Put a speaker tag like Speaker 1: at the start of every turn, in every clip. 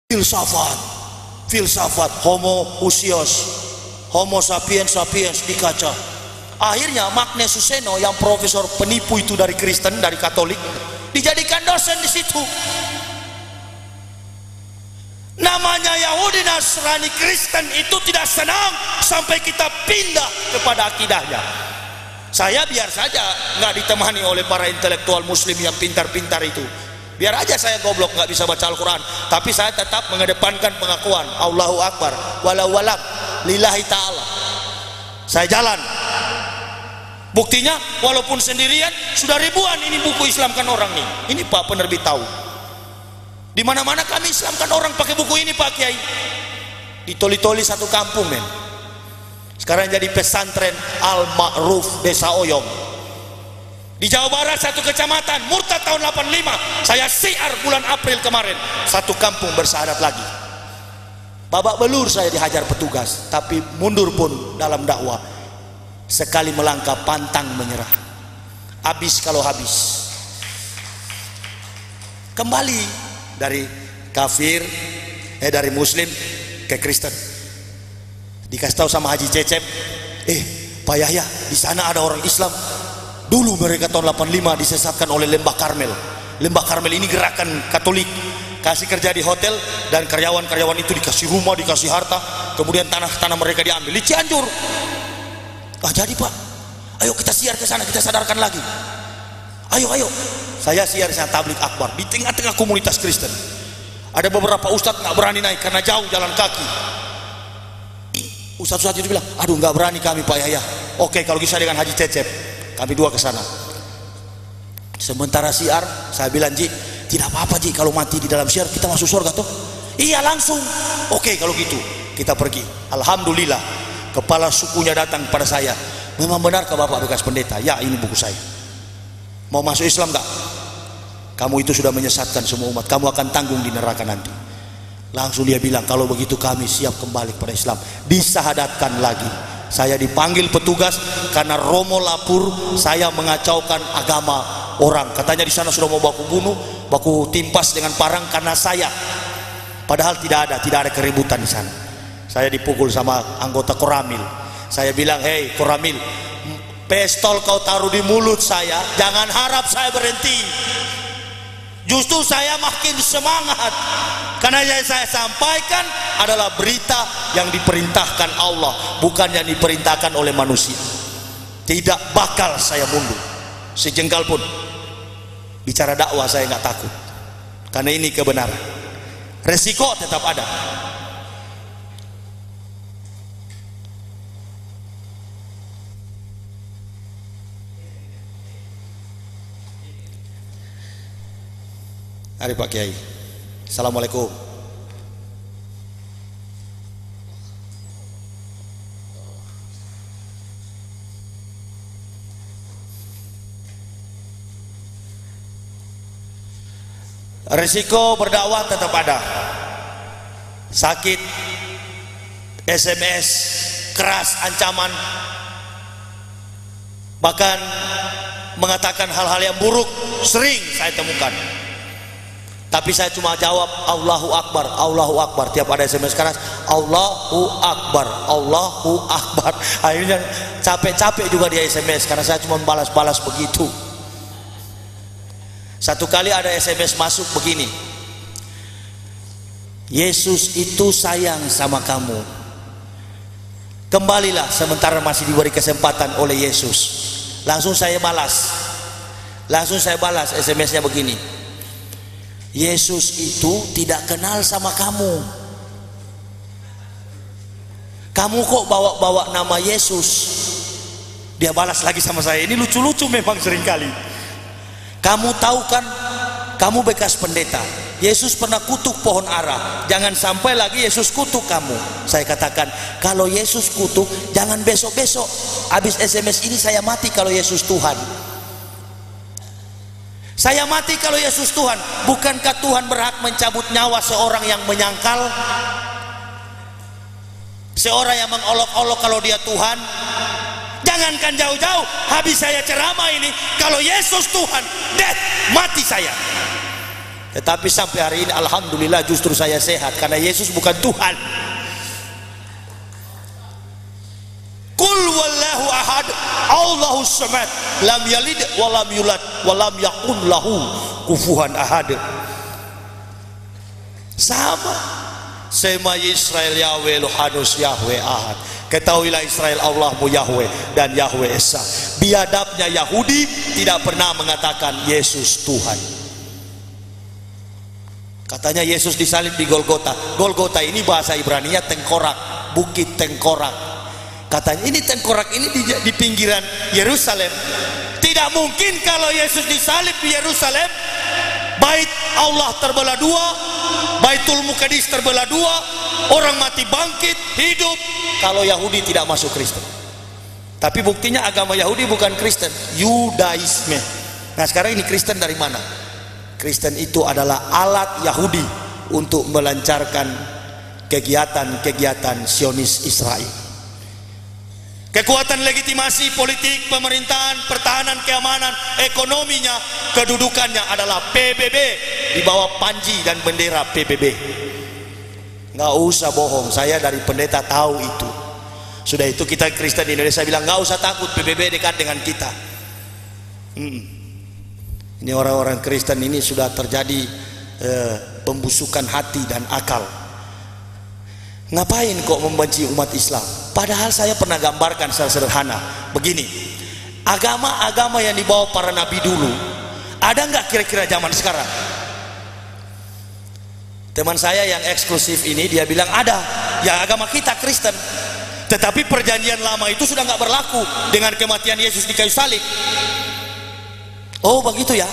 Speaker 1: filsafat homo usios, homo sapiens dikaca. Akhirnya Magnus Suseno yang profesor penipu itu dari Kristen, dari Katolik, dijadikan dosen di situ. Namanya Yahudi, Nasrani, Kristen itu tidak senang sampai kita pindah kepada akidahnya. Saya biar saja nggak ditemani oleh para intelektual muslim yang pintar-pintar itu. Biar aja saya goblok nggak bisa baca Al-Quran, tapi saya tetap mengedepankan pengakuan Allahu Akbar walau walam lillahi ta'ala. Saya jalan. Buktinya walaupun sendirian sudah ribuan ini buku Islamkan orang nih. Ini Pak penerbit tahu. Di mana-mana kami Islamkan orang pakai buku ini Pak Kiai. Ditoli-toli satu kampung men. Sekarang jadi pesantren Al-Ma'ruf Desa Oyong. Di Jawa Barat satu kecamatan murtad tahun 85. Saya siar bulan April kemarin. Satu kampung bersyahadat lagi. Babak belur saya dihajar petugas, tapi mundur pun dalam dakwah. Sekali melangkah pantang menyerah. Habis kalau habis. Kembali dari kafir, dari muslim ke Kristen. Dikasih tahu sama Haji Cecep, Pak Yahya, di sana ada orang Islam. Dulu mereka tahun 85 disesatkan oleh Lembah Karmel. Lembah Karmel ini gerakan Katolik. Kasih kerja di hotel dan karyawan-karyawan itu dikasih rumah, dikasih harta, kemudian tanah-tanah mereka diambil di Cianjur. Jadi Pak, ayo kita siar ke sana, kita sadarkan lagi. Ayo. Saya siar sana tablik akbar di tengah-tengah komunitas Kristen. Ada beberapa ustadz nggak berani naik karena jauh jalan kaki. Ustadz itu bilang, aduh nggak berani kami Pak Yahya. Oke, kalau bisa dengan Haji Cecep, kami dua ke sana. Sementara siar, saya bilang, Ji, tidak apa-apa Ji, kalau mati di dalam siar kita masuk surga toh. Iya langsung. Oke, kalau gitu kita pergi. Alhamdulillah, kepala sukunya datang pada saya. Memang benarkah Bapak bekas pendeta? Ya, ini buku saya. Mau masuk Islam nggak? Kamu itu sudah menyesatkan semua umat, kamu akan tanggung di neraka nanti. Langsung dia bilang, kalau begitu kami siap kembali kepada Islam. Disahadatkan lagi. Saya dipanggil petugas karena Romo lapor saya mengacaukan agama orang. Katanya di sana sudah mau baku bunuh, baku timpas dengan parang karena saya. Padahal tidak ada keributan di sana. Saya dipukul sama anggota Koramil. Saya bilang, hei Koramil, pistol kau taruh di mulut saya, jangan harap saya berhenti. Justru saya makin semangat karena yang saya sampaikan adalah berita yang diperintahkan Allah, bukan yang diperintahkan oleh manusia. Tidak bakal saya mundur sejengkal pun. Bicara dakwah saya nggak takut karena ini kebenaran. Resiko tetap ada. Hari Pak Kiai. Assalamualaikum. Risiko berdakwah tetap ada. Sakit, SMS, keras, ancaman, bahkan mengatakan hal-hal yang buruk sering saya temukan. Tapi saya cuma jawab Allahu Akbar, Allahu Akbar. Tiap ada SMS keras, Allahu Akbar, Allahu Akbar. Akhirnya capek-capek juga dia SMS karena saya cuma balas-balas begitu. Satu kali ada SMS masuk begini, Yesus itu sayang sama kamu, kembalilah sementara masih diberi kesempatan oleh Yesus. Langsung saya balas SMS-nya begini, Yesus itu tidak kenal sama kamu. Kamu kok bawa-bawa nama Yesus? Dia balas lagi sama saya. Ini lucu-lucu memang seringkali. Kamu tahu kan, kamu bekas pendeta, Yesus pernah kutuk pohon ara. Jangan sampai lagi Yesus kutuk kamu. Saya katakan, kalau Yesus kutuk, jangan besok-besok habis SMS ini saya mati kalau Yesus Tuhan. Saya mati kalau Yesus Tuhan. Bukankah Tuhan berhak mencabut nyawa seorang yang menyangkal, seorang yang mengolok-olok kalau dia Tuhan? Jangankan jauh-jauh, habis saya ceramah ini, kalau Yesus Tuhan, death, mati saya. Tetapi sampai hari ini alhamdulillah justru saya sehat karena Yesus bukan Tuhan. Qul wallahu ahad, Allahus samad, lam yalid wa lam yulad wa lam yakun lahu kufuwan ahad. Sama. Sema Israel Yahweh Elohadus Yahweh Ahad. Ketahuilah Israel Allahmu Yahweh dan Yahweh Esa. Biadabnya Yahudi tidak pernah mengatakan Yesus Tuhan. Katanya Yesus disalib di Golgota. Golgota ini bahasa Ibraninya tengkorak, bukit tengkorak. Katanya ini tengkorak ini di pinggiran Yerusalem. Tidak mungkin kalau Yesus disalib di Yerusalem, bait Allah terbelah dua, Baitul Muqaddis terbelah dua, orang mati bangkit hidup, kalau Yahudi tidak masuk Kristen. Tapi buktinya agama Yahudi bukan Kristen, Yudaisme. Nah sekarang ini Kristen dari mana? Kristen itu adalah alat Yahudi untuk melancarkan kegiatan-kegiatan Zionis Israel. Kekuatan legitimasi politik, pemerintahan, pertahanan, keamanan, ekonominya, kedudukannya adalah PBB, di bawah panji dan bendera PBB. Nggak usah bohong, saya dari pendeta tahu itu. Sudah itu kita Kristen di Indonesia bilang nggak usah takut, PBB dekat dengan kita. Ini orang-orang Kristen ini sudah terjadi pembusukan hati dan akal. Ngapain kok membenci umat Islam? Padahal saya pernah gambarkan secara sederhana begini, agama-agama yang dibawa para nabi dulu ada nggak kira-kira zaman sekarang? Teman saya yang eksklusif ini dia bilang ada, ya agama kita Kristen, tetapi perjanjian lama itu sudah nggak berlaku dengan kematian Yesus di kayu salib. Oh begitu ya,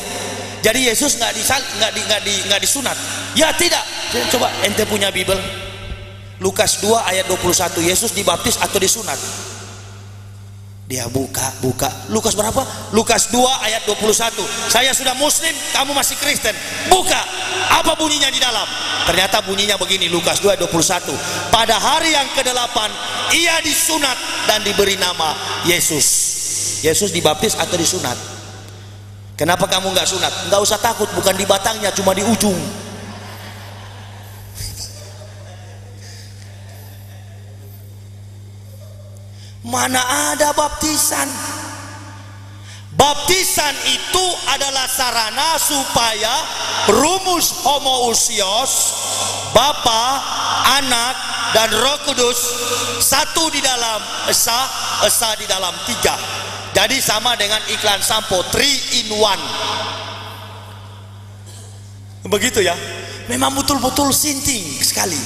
Speaker 1: jadi Yesus nggak disunat? Ya tidak. Coba ente punya Bible, Lukas 2 ayat 21, Yesus dibaptis atau disunat? Dia buka Lukas berapa? Lukas 2 ayat 21. Saya sudah muslim, kamu masih Kristen. Buka, apa bunyinya di dalam? Ternyata bunyinya begini, Lukas 2 ayat 21. Pada hari yang ke-8 ia disunat dan diberi nama Yesus. Yesus dibaptis atau disunat? Kenapa kamu nggak sunat? Nggak usah takut, bukan di batangnya, cuma di ujung. Mana ada baptisan? Baptisan itu adalah sarana supaya rumus homoousios, Bapa, Anak, dan Roh Kudus satu di dalam Esa, Esa di dalam tiga. Jadi sama dengan iklan sampo 3 in 1. Begitu ya. Memang betul-betul sinting sekali.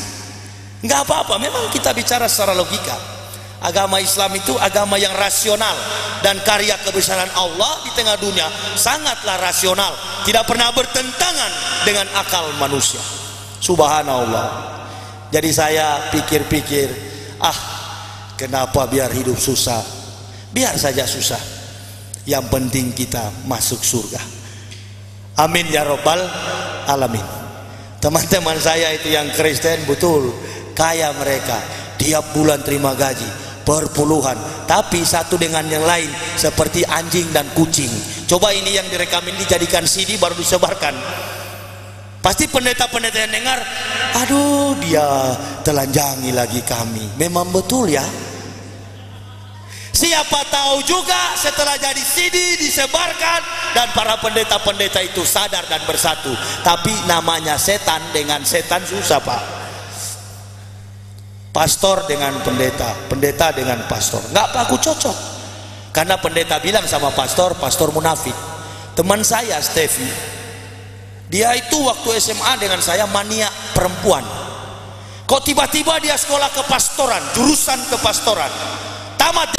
Speaker 1: Nggak apa-apa, memang kita bicara secara logika. Agama Islam itu agama yang rasional, dan karya kebesaran Allah di tengah dunia sangatlah rasional, tidak pernah bertentangan dengan akal manusia. Subhanallah. Jadi saya pikir-pikir, kenapa biar hidup susah? Biar saja susah, yang penting kita masuk surga. Amin ya robbal alamin. Teman-teman saya itu yang Kristen betul kaya, mereka tiap bulan terima gaji berpuluhan, tapi satu dengan yang lain seperti anjing dan kucing. Coba ini yang direkam ini dijadikan CD baru disebarkan, pasti pendeta-pendeta yang dengar, aduh dia telanjangi lagi kami. Memang betul ya. Siapa tahu juga setelah jadi CD disebarkan dan para pendeta-pendeta itu sadar dan bersatu. Tapi namanya setan dengan setan susah pak. Pastor dengan pendeta, pendeta dengan pastor, nggak baku cocok. Karena pendeta bilang sama pastor, pastor munafik. Teman saya Steffi, dia itu waktu SMA dengan saya mania perempuan. Kok tiba-tiba dia sekolah kepastoran, jurusan kepastoran, tamat